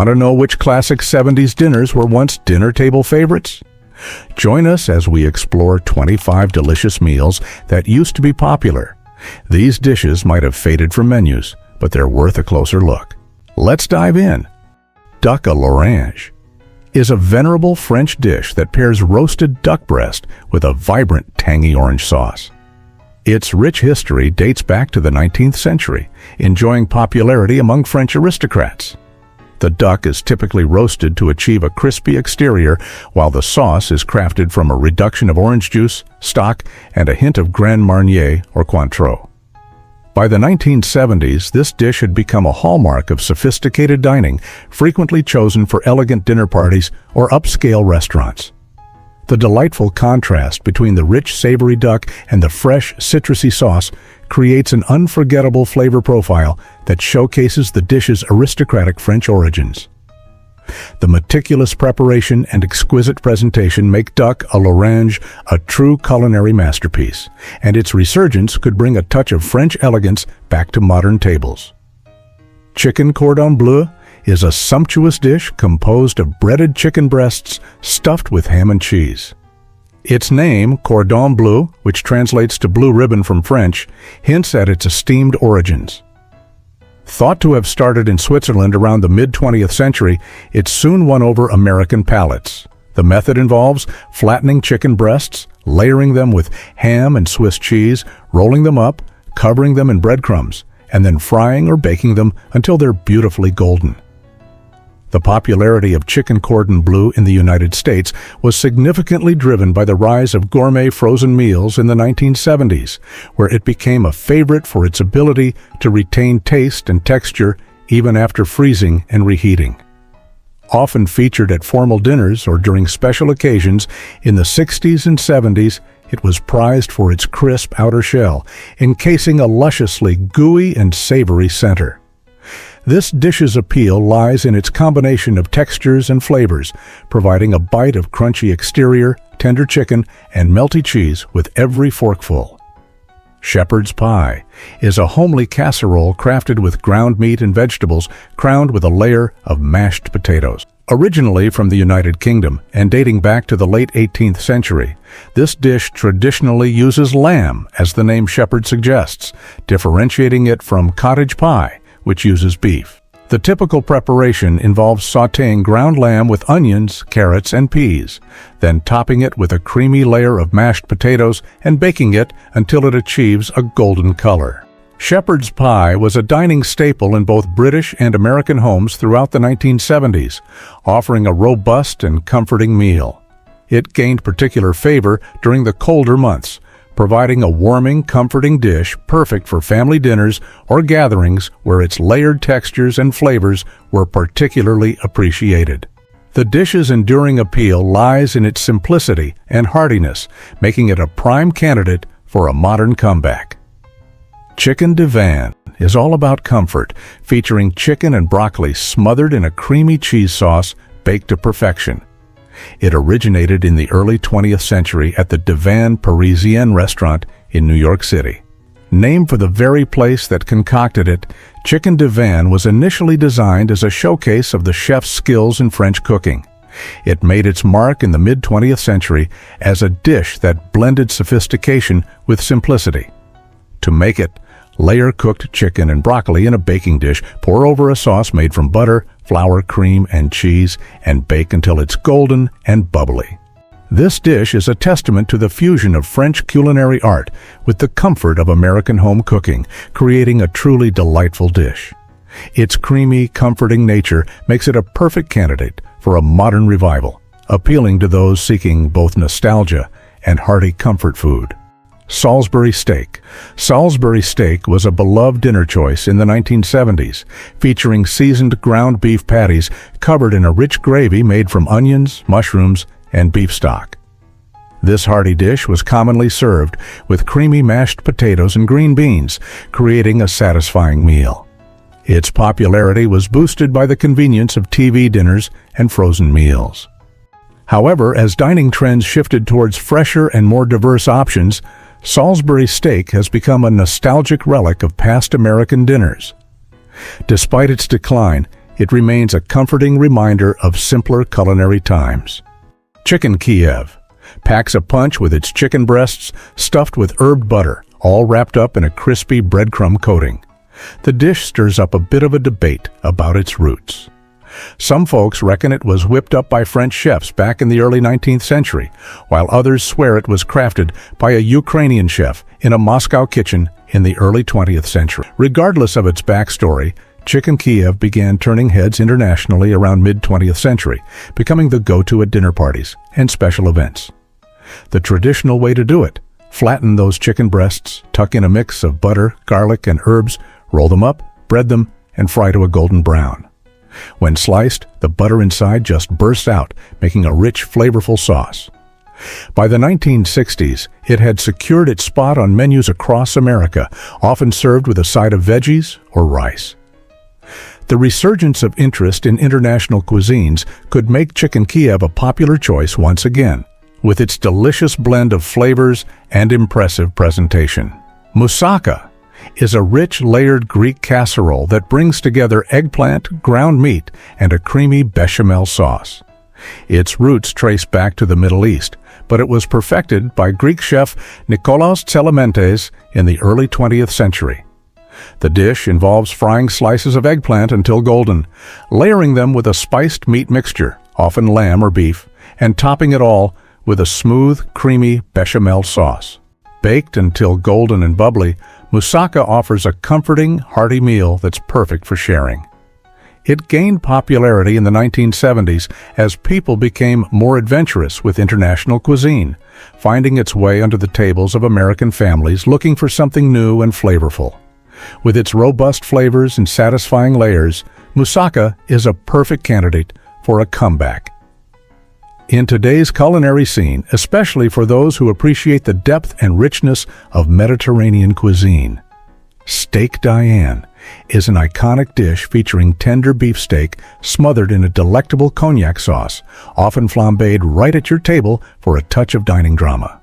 Want to know which classic 70s dinners were once dinner table favorites? Join us as we explore 25 delicious meals that used to be popular. These dishes might have faded from menus, but they're worth a closer look. Let's dive in. Duck à l'orange is a venerable French dish that pairs roasted duck breast with a vibrant, tangy orange sauce. Its rich history dates back to the 19th century, enjoying popularity among French aristocrats. The duck is typically roasted to achieve a crispy exterior, while the sauce is crafted from a reduction of orange juice, stock, and a hint of Grand Marnier or Cointreau. By the 1970s, this dish had become a hallmark of sophisticated dining, frequently chosen for elegant dinner parties or upscale restaurants. The delightful contrast between the rich, savory duck and the fresh, citrusy sauce creates an unforgettable flavor profile that showcases the dish's aristocratic French origins. The meticulous preparation and exquisite presentation make duck à l'orange a true culinary masterpiece, and its resurgence could bring a touch of French elegance back to modern tables. Chicken Cordon Bleu is a sumptuous dish composed of breaded chicken breasts stuffed with ham and cheese. Its name, Cordon Bleu, which translates to blue ribbon from French, hints at its esteemed origins. Thought to have started in Switzerland around the mid-20th century, it soon won over American palates. The method involves flattening chicken breasts, layering them with ham and Swiss cheese, rolling them up, covering them in breadcrumbs, and then frying or baking them until they're beautifully golden. The popularity of chicken cordon bleu in the United States was significantly driven by the rise of gourmet frozen meals in the 1970s, where it became a favorite for its ability to retain taste and texture even after freezing and reheating. Often featured at formal dinners or during special occasions, in the 60s and 70s, it was prized for its crisp outer shell, encasing a lusciously gooey and savory center. This dish's appeal lies in its combination of textures and flavors, providing a bite of crunchy exterior, tender chicken, and melty cheese with every forkful. Shepherd's pie is a homely casserole crafted with ground meat and vegetables, crowned with a layer of mashed potatoes. Originally from the United Kingdom and dating back to the late 18th century, this dish traditionally uses lamb, as the name shepherd suggests, differentiating it from cottage pie, which uses beef. The typical preparation involves sautéing ground lamb with onions, carrots, and peas, then topping it with a creamy layer of mashed potatoes and baking it until it achieves a golden color. Shepherd's pie was a dining staple in both British and American homes throughout the 1970s, offering a robust and comforting meal. It gained particular favor during the colder months, providing a warming, comforting dish perfect for family dinners or gatherings where its layered textures and flavors were particularly appreciated. The dish's enduring appeal lies in its simplicity and heartiness, making it a prime candidate for a modern comeback. Chicken Divan is all about comfort, featuring chicken and broccoli smothered in a creamy cheese sauce baked to perfection. It originated in the early 20th century at the Divan Parisian restaurant in New York City. Named for the very place that concocted it, Chicken Divan was initially designed as a showcase of the chef's skills in French cooking. It made its mark in the mid-20th century as a dish that blended sophistication with simplicity. To make it, layer cooked chicken and broccoli in a baking dish, pour over a sauce made from butter, flour, cream, and cheese, and bake until it's golden and bubbly. This dish is a testament to the fusion of French culinary art with the comfort of American home cooking, creating a truly delightful dish. Its creamy, comforting nature makes it a perfect candidate for a modern revival, appealing to those seeking both nostalgia and hearty comfort food. Salisbury Steak. Salisbury steak was a beloved dinner choice in the 1970s, featuring seasoned ground beef patties covered in a rich gravy made from onions, mushrooms, and beef stock. This hearty dish was commonly served with creamy mashed potatoes and green beans, creating a satisfying meal. Its popularity was boosted by the convenience of TV dinners and frozen meals. However, as dining trends shifted towards fresher and more diverse options, Salisbury steak has become a nostalgic relic of past American dinners. Despite its decline, it remains a comforting reminder of simpler culinary times. Chicken Kiev packs a punch with its chicken breasts stuffed with herbed butter, all wrapped up in a crispy breadcrumb coating. The dish stirs up a bit of a debate about its roots. Some folks reckon it was whipped up by French chefs back in the early 19th century, while others swear it was crafted by a Ukrainian chef in a Moscow kitchen in the early 20th century. Regardless of its backstory, Chicken Kiev began turning heads internationally around mid-20th century, becoming the go-to at dinner parties and special events. The traditional way to do it: flatten those chicken breasts, tuck in a mix of butter, garlic, and herbs, roll them up, bread them, and fry to a golden brown. When sliced, the butter inside just bursts out, making a rich, flavorful sauce. By the 1960s, it had secured its spot on menus across America, often served with a side of veggies or rice. The resurgence of interest in international cuisines could make Chicken Kiev a popular choice once again, with its delicious blend of flavors and impressive presentation. Moussaka is a rich, layered Greek casserole that brings together eggplant, ground meat, and a creamy bechamel sauce. Its roots trace back to the Middle East, but it was perfected by Greek chef Nikolaos Tselementes in the early 20th century. The dish involves frying slices of eggplant until golden, layering them with a spiced meat mixture, often lamb or beef, and topping it all with a smooth, creamy bechamel sauce. Baked until golden and bubbly, Moussaka offers a comforting, hearty meal that's perfect for sharing. It gained popularity in the 1970s as people became more adventurous with international cuisine, finding its way onto the tables of American families looking for something new and flavorful. With its robust flavors and satisfying layers, Moussaka is a perfect candidate for a comeback. In today's culinary scene, especially for those who appreciate the depth and richness of Mediterranean cuisine, Steak Diane is an iconic dish featuring tender beef steak smothered in a delectable cognac sauce, often flambéed right at your table for a touch of dining drama.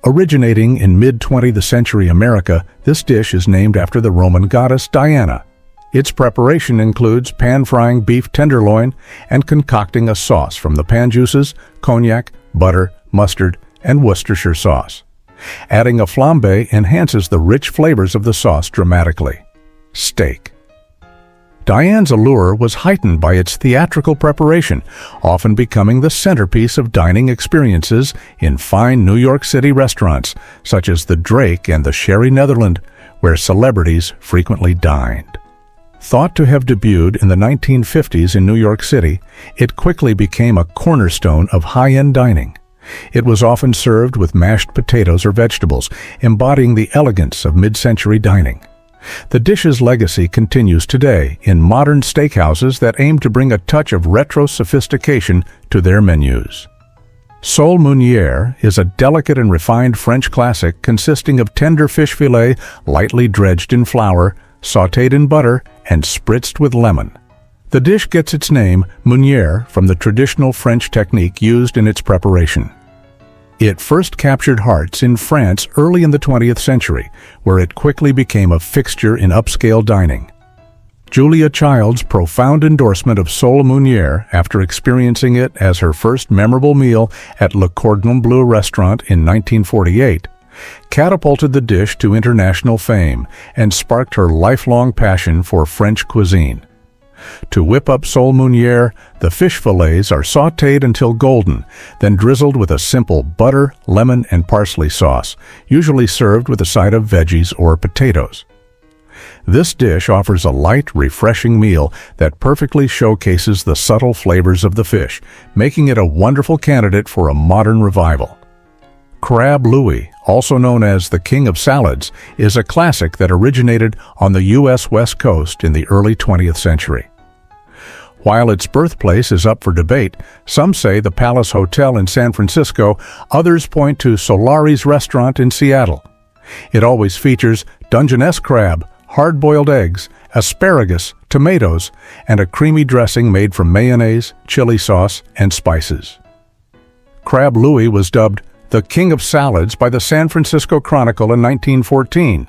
Originating in mid-20th century America, this dish is named after the Roman goddess Diana. Its preparation includes pan-frying beef tenderloin and concocting a sauce from the pan juices, cognac, butter, mustard, and Worcestershire sauce. Adding a flambé enhances the rich flavors of the sauce dramatically. Steak. Diane's allure was heightened by its theatrical preparation, often becoming the centerpiece of dining experiences in fine New York City restaurants, such as the Drake and the Sherry Netherland, where celebrities frequently dined. Thought to have debuted in the 1950s in New York City, it quickly became a cornerstone of high-end dining. It was often served with mashed potatoes or vegetables, embodying the elegance of mid-century dining. The dish's legacy continues today in modern steakhouses that aim to bring a touch of retro sophistication to their menus. Sole Meunière is a delicate and refined French classic consisting of tender fish fillet lightly dredged in flour, sautéed in butter, and spritzed with lemon. The dish gets its name, Meunière, from the traditional French technique used in its preparation. It first captured hearts in France early in the 20th century, where it quickly became a fixture in upscale dining. Julia Child's profound endorsement of Sole Meunière after experiencing it as her first memorable meal at Le Cordon Bleu restaurant in 1948 catapulted the dish to international fame and sparked her lifelong passion for French cuisine. To whip up Sole Meunière, the fish fillets are sautéed until golden, then drizzled with a simple butter, lemon, and parsley sauce, usually served with a side of veggies or potatoes. This dish offers a light, refreshing meal that perfectly showcases the subtle flavors of the fish, making it a wonderful candidate for a modern revival. Crab Louie, also known as the King of Salads, is a classic that originated on the U.S. West Coast in the early 20th century. While its birthplace is up for debate, some say the Palace Hotel in San Francisco, others point to Solari's restaurant in Seattle. It always features Dungeness crab, hard-boiled eggs, asparagus, tomatoes, and a creamy dressing made from mayonnaise, chili sauce, and spices. Crab Louie was dubbed the King of Salads by the San Francisco Chronicle in 1914,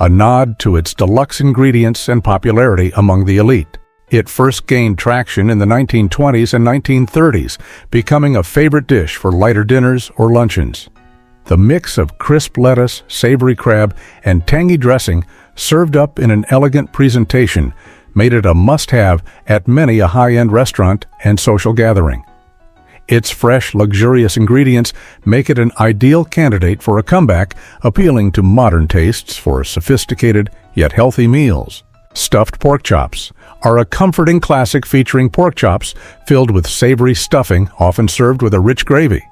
a nod to its deluxe ingredients and popularity among the elite. It first gained traction in the 1920s and 1930s, becoming a favorite dish for lighter dinners or luncheons. The mix of crisp lettuce, savory crab, and tangy dressing, served up in an elegant presentation, made it a must-have at many a high-end restaurant and social gathering. Its fresh, luxurious ingredients make it an ideal candidate for a comeback, appealing to modern tastes for sophisticated yet healthy meals. Stuffed pork chops are a comforting classic featuring pork chops filled with savory stuffing, often served with a rich gravy.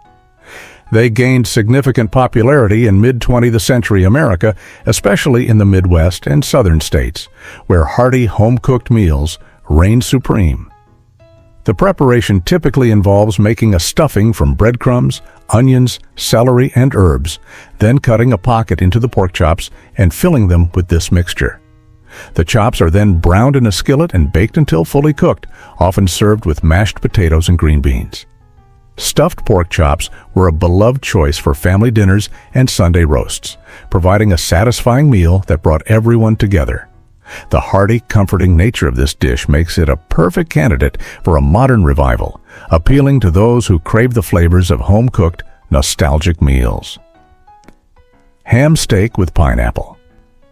They gained significant popularity in mid-20th century America, especially in the Midwest and southern states, where hearty home-cooked meals reign supreme. The preparation typically involves making a stuffing from breadcrumbs, onions, celery, and herbs, then cutting a pocket into the pork chops and filling them with this mixture. The chops are then browned in a skillet and baked until fully cooked, often served with mashed potatoes and green beans. Stuffed pork chops were a beloved choice for family dinners and Sunday roasts, providing a satisfying meal that brought everyone together. The hearty, comforting nature of this dish makes it a perfect candidate for a modern revival, appealing to those who crave the flavors of home-cooked, nostalgic meals. Ham steak with pineapple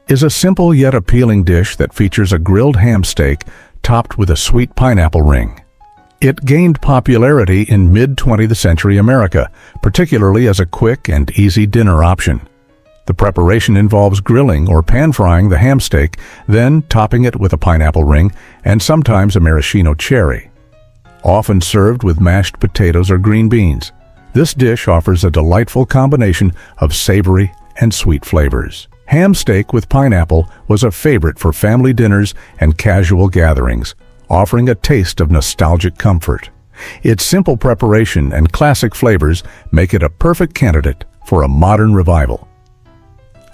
is a simple yet appealing dish that features a grilled ham steak topped with a sweet pineapple ring. It gained popularity in mid-20th century America, particularly as a quick and easy dinner option. The preparation involves grilling or pan-frying the ham steak, then topping it with a pineapple ring and sometimes a maraschino cherry. Often served with mashed potatoes or green beans, this dish offers a delightful combination of savory and sweet flavors. Ham steak with pineapple was a favorite for family dinners and casual gatherings, offering a taste of nostalgic comfort. Its simple preparation and classic flavors make it a perfect candidate for a modern revival,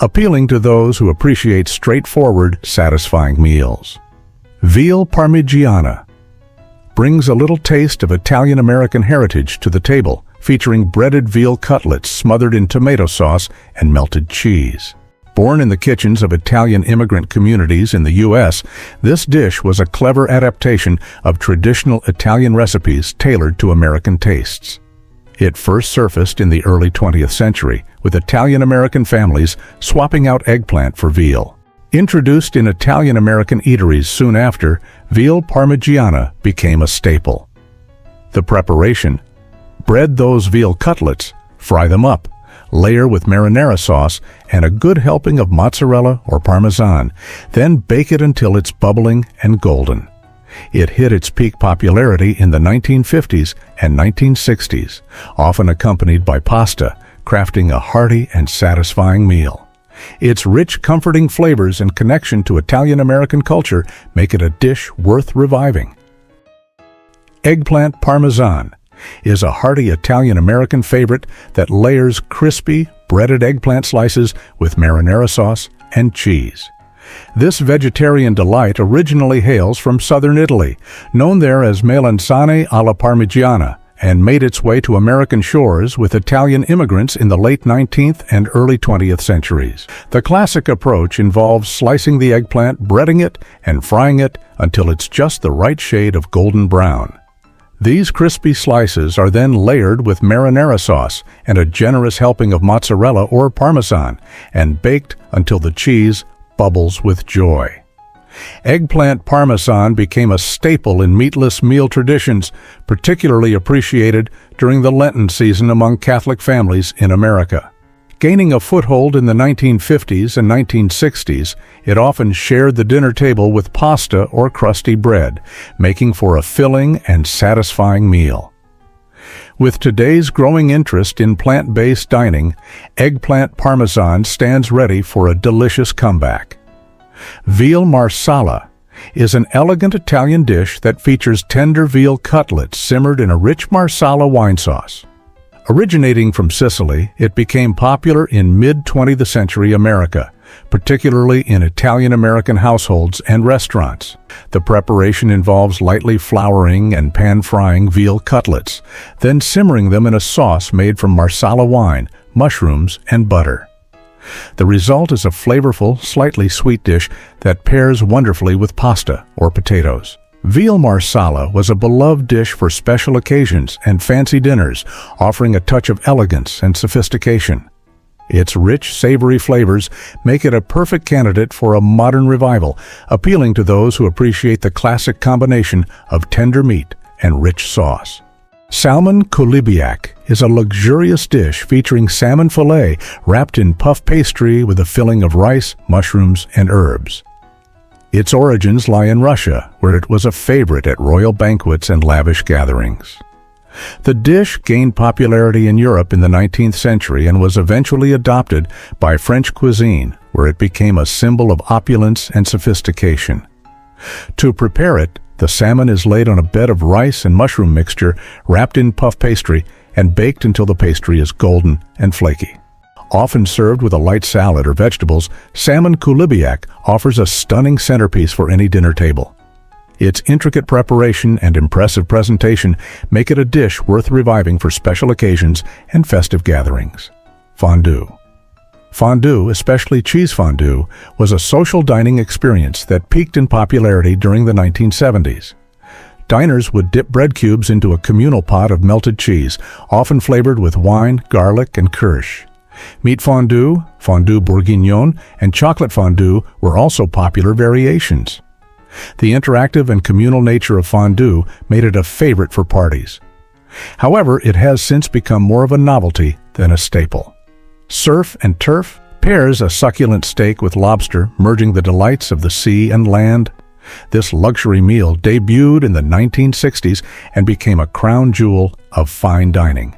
appealing to those who appreciate straightforward, satisfying meals. Veal Parmigiana brings a little taste of Italian-American heritage to the table, featuring breaded veal cutlets smothered in tomato sauce and melted cheese. Born in the kitchens of Italian immigrant communities in the U.S., this dish was a clever adaptation of traditional Italian recipes tailored to American tastes. It first surfaced in the early 20th century, with Italian-American families swapping out eggplant for veal. Introduced in Italian-American eateries soon after, Veal Parmigiana became a staple. The preparation: bread those veal cutlets, fry them up, layer with marinara sauce and a good helping of mozzarella or Parmesan, then bake it until it's bubbling and golden. It hit its peak popularity in the 1950s and 1960s, often accompanied by pasta, crafting a hearty and satisfying meal. Its rich, comforting flavors and connection to Italian-American culture make it a dish worth reviving. Eggplant Parmesan is a hearty Italian-American favorite that layers crispy, breaded eggplant slices with marinara sauce and cheese. This vegetarian delight originally hails from southern Italy, known there as melanzane alla parmigiana, and made its way to American shores with Italian immigrants in the late 19th and early 20th centuries. The classic approach involves slicing the eggplant, breading it, and frying it until it's just the right shade of golden brown. These crispy slices are then layered with marinara sauce and a generous helping of mozzarella or Parmesan, and baked until the cheese bubbles with joy. Eggplant Parmesan became a staple in meatless meal traditions, particularly appreciated during the Lenten season among Catholic families in America. Gaining a foothold in the 1950s and 1960s, it often shared the dinner table with pasta or crusty bread, making for a filling and satisfying meal. With today's growing interest in plant-based dining, Eggplant Parmesan stands ready for a delicious comeback. Veal Marsala is an elegant Italian dish that features tender veal cutlets simmered in a rich Marsala wine sauce. Originating from Sicily, it became popular in mid-20th century America, particularly in Italian-American households and restaurants. The preparation involves lightly flouring and pan-frying veal cutlets, then simmering them in a sauce made from Marsala wine, mushrooms, and butter. The result is a flavorful, slightly sweet dish that pairs wonderfully with pasta or potatoes. Veal Marsala was a beloved dish for special occasions and fancy dinners, offering a touch of elegance and sophistication. Its rich, savory flavors make it a perfect candidate for a modern revival, appealing to those who appreciate the classic combination of tender meat and rich sauce. Salmon Coulibiac is a luxurious dish featuring salmon fillet wrapped in puff pastry with a filling of rice, mushrooms, and herbs. Its origins lie in Russia, where it was a favorite at royal banquets and lavish gatherings. The dish gained popularity in Europe in the 19th century and was eventually adopted by French cuisine, where it became a symbol of opulence and sophistication. To prepare it, the salmon is laid on a bed of rice and mushroom mixture wrapped in puff pastry and baked until the pastry is golden and flaky. Often served with a light salad or vegetables, Salmon Coulibiac offers a stunning centerpiece for any dinner table. Its intricate preparation and impressive presentation make it a dish worth reviving for special occasions and festive gatherings. Fondue. Fondue, especially cheese fondue, was a social dining experience that peaked in popularity during the 1970s. Diners would dip bread cubes into a communal pot of melted cheese, often flavored with wine, garlic, and kirsch. Meat fondue, fondue bourguignon, and chocolate fondue were also popular variations. The interactive and communal nature of fondue made it a favorite for parties. However, it has since become more of a novelty than a staple. Surf and turf pairs a succulent steak with lobster, merging the delights of the sea and land. This luxury meal debuted in the 1960s and became a crown jewel of fine dining.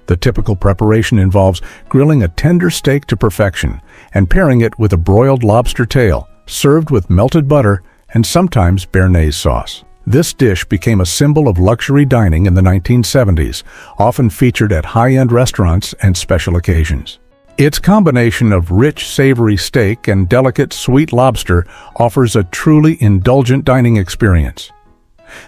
The typical preparation involves grilling a tender steak to perfection and pairing it with a broiled lobster tail, served with melted butter and sometimes béarnaise sauce. This dish became a symbol of luxury dining in the 1970s, often featured at high-end restaurants and special occasions. Its combination of rich, savory steak and delicate, sweet lobster offers a truly indulgent dining experience.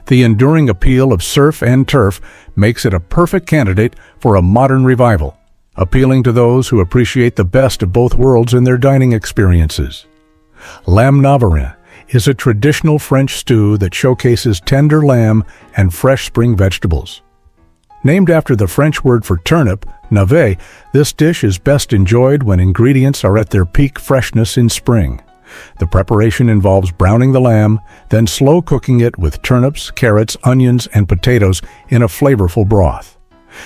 The enduring appeal of surf and turf makes it a perfect candidate for a modern revival, appealing to those who appreciate the best of both worlds in their dining experiences. Lamb Navarin is a traditional French stew that showcases tender lamb and fresh spring vegetables. Named after the French word for turnip, navet, this dish is best enjoyed when ingredients are at their peak freshness in spring. The preparation involves browning the lamb, then slow cooking it with turnips, carrots, onions, and potatoes in a flavorful broth.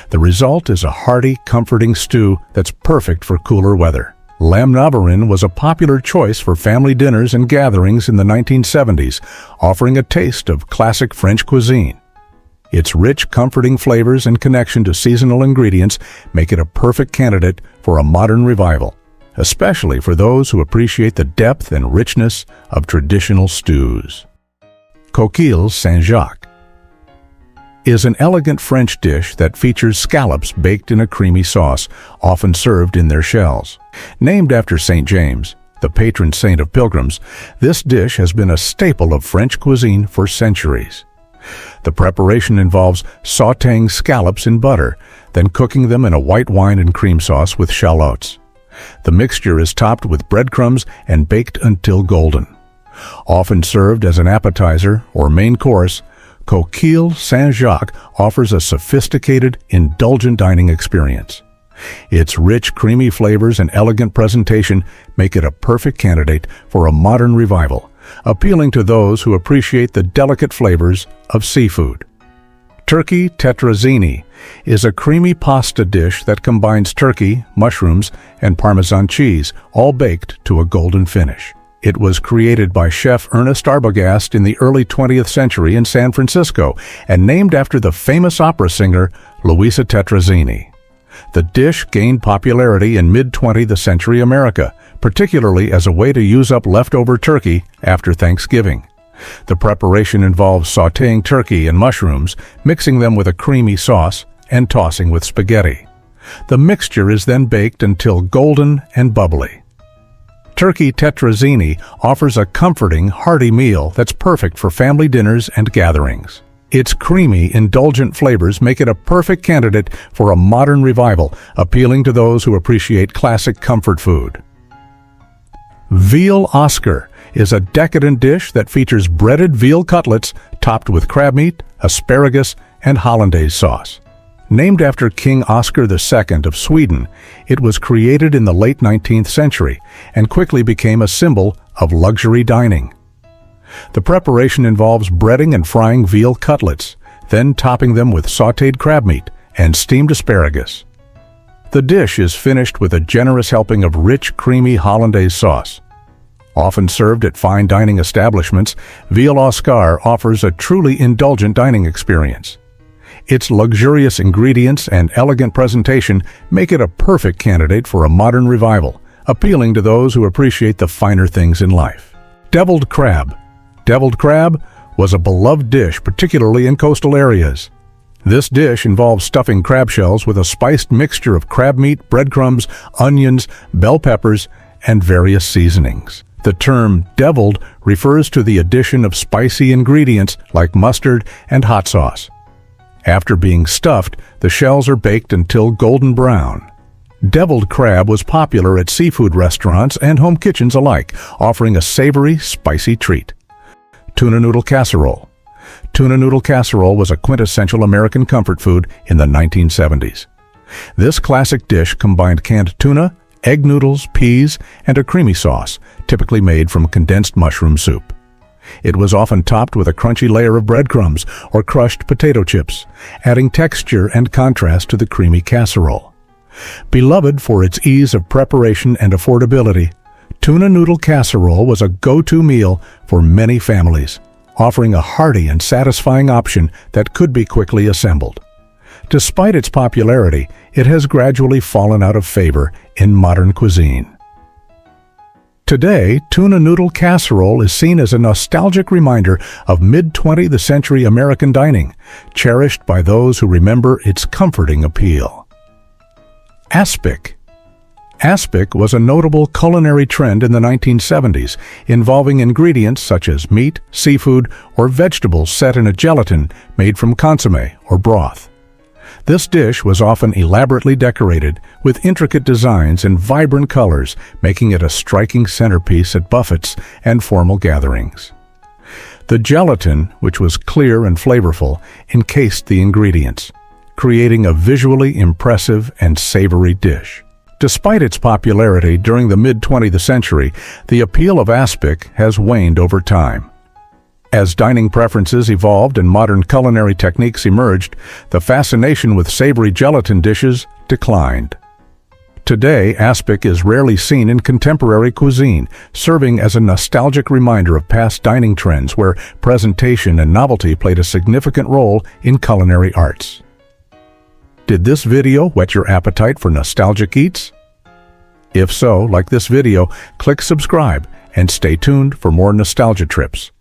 The result is a hearty, comforting stew that's perfect for cooler weather. Lamb Navarin was a popular choice for family dinners and gatherings in the 1970s, offering a taste of classic French cuisine. Its rich, comforting flavors and connection to seasonal ingredients make it a perfect candidate for a modern revival, especially for those who appreciate the depth and richness of traditional stews. Coquilles Saint-Jacques is an elegant French dish that features scallops baked in a creamy sauce, often served in their shells. Named after St. James, the patron saint of pilgrims, this dish has been a staple of French cuisine for centuries. The preparation involves sautéing scallops in butter, then cooking them in a white wine and cream sauce with shallots. The mixture is topped with breadcrumbs and baked until golden. Often served as an appetizer or main course, Coquilles Saint-Jacques offers a sophisticated, indulgent dining experience. Its rich, creamy flavors and elegant presentation make it a perfect candidate for a modern revival, appealing to those who appreciate the delicate flavors of seafood. Turkey Tetrazzini is a creamy pasta dish that combines turkey, mushrooms, and Parmesan cheese, all baked to a golden finish. It was created by chef Ernest Arbogast in the early 20th century in San Francisco and named after the famous opera singer Louie Tetrazzini. The dish gained popularity in mid-20th century America, particularly as a way to use up leftover turkey after Thanksgiving. The preparation involves sautéing turkey and mushrooms, mixing them with a creamy sauce, and tossing with spaghetti. The mixture is then baked until golden and bubbly. Turkey Tetrazzini offers a comforting, hearty meal that's perfect for family dinners and gatherings. Its creamy, indulgent flavors make it a perfect candidate for a modern revival, appealing to those who appreciate classic comfort food. Veal Oscar is a decadent dish that features breaded veal cutlets topped with crab meat, asparagus, and hollandaise sauce. Named after King Oscar II of Sweden, it was created in the late 19th century and quickly became a symbol of luxury dining. The preparation involves breading and frying veal cutlets, then topping them with sautéed crab meat and steamed asparagus. The dish is finished with a generous helping of rich, creamy hollandaise sauce. Often served at fine dining establishments, Veal Oscar offers a truly indulgent dining experience. Its luxurious ingredients and elegant presentation make it a perfect candidate for a modern revival, appealing to those who appreciate the finer things in life. Deviled crab. Deviled crab was a beloved dish, particularly in coastal areas. This dish involves stuffing crab shells with a spiced mixture of crab meat, breadcrumbs, onions, bell peppers, and various seasonings. The term deviled refers to the addition of spicy ingredients like mustard and hot sauce. After being stuffed, the shells are baked until golden brown. Deviled crab was popular at seafood restaurants and home kitchens alike, offering a savory, spicy treat. Tuna noodle casserole. Tuna noodle casserole was a quintessential American comfort food in the 1970s. This classic dish combined canned tuna, egg noodles, peas, and a creamy sauce, typically made from condensed mushroom soup. It was often topped with a crunchy layer of breadcrumbs or crushed potato chips, adding texture and contrast to the creamy casserole. Beloved for its ease of preparation and affordability, tuna noodle casserole was a go-to meal for many families, offering a hearty and satisfying option that could be quickly assembled. Despite its popularity, it has gradually fallen out of favor in modern cuisine. Today, tuna noodle casserole is seen as a nostalgic reminder of mid-20th century American dining, cherished by those who remember its comforting appeal. Aspic. Aspic was a notable culinary trend in the 1970s, involving ingredients such as meat, seafood, or vegetables set in a gelatin made from consommé or broth. This dish was often elaborately decorated with intricate designs and vibrant colors, making it a striking centerpiece at buffets and formal gatherings. The gelatin, which was clear and flavorful, encased the ingredients, creating a visually impressive and savory dish. Despite its popularity during the mid-20th century, the appeal of aspic has waned over time. As dining preferences evolved and modern culinary techniques emerged, the fascination with savory gelatin dishes declined. Today, aspic is rarely seen in contemporary cuisine, serving as a nostalgic reminder of past dining trends where presentation and novelty played a significant role in culinary arts. Did this video whet your appetite for nostalgic eats? If so, like this video, click subscribe and stay tuned for more nostalgia trips.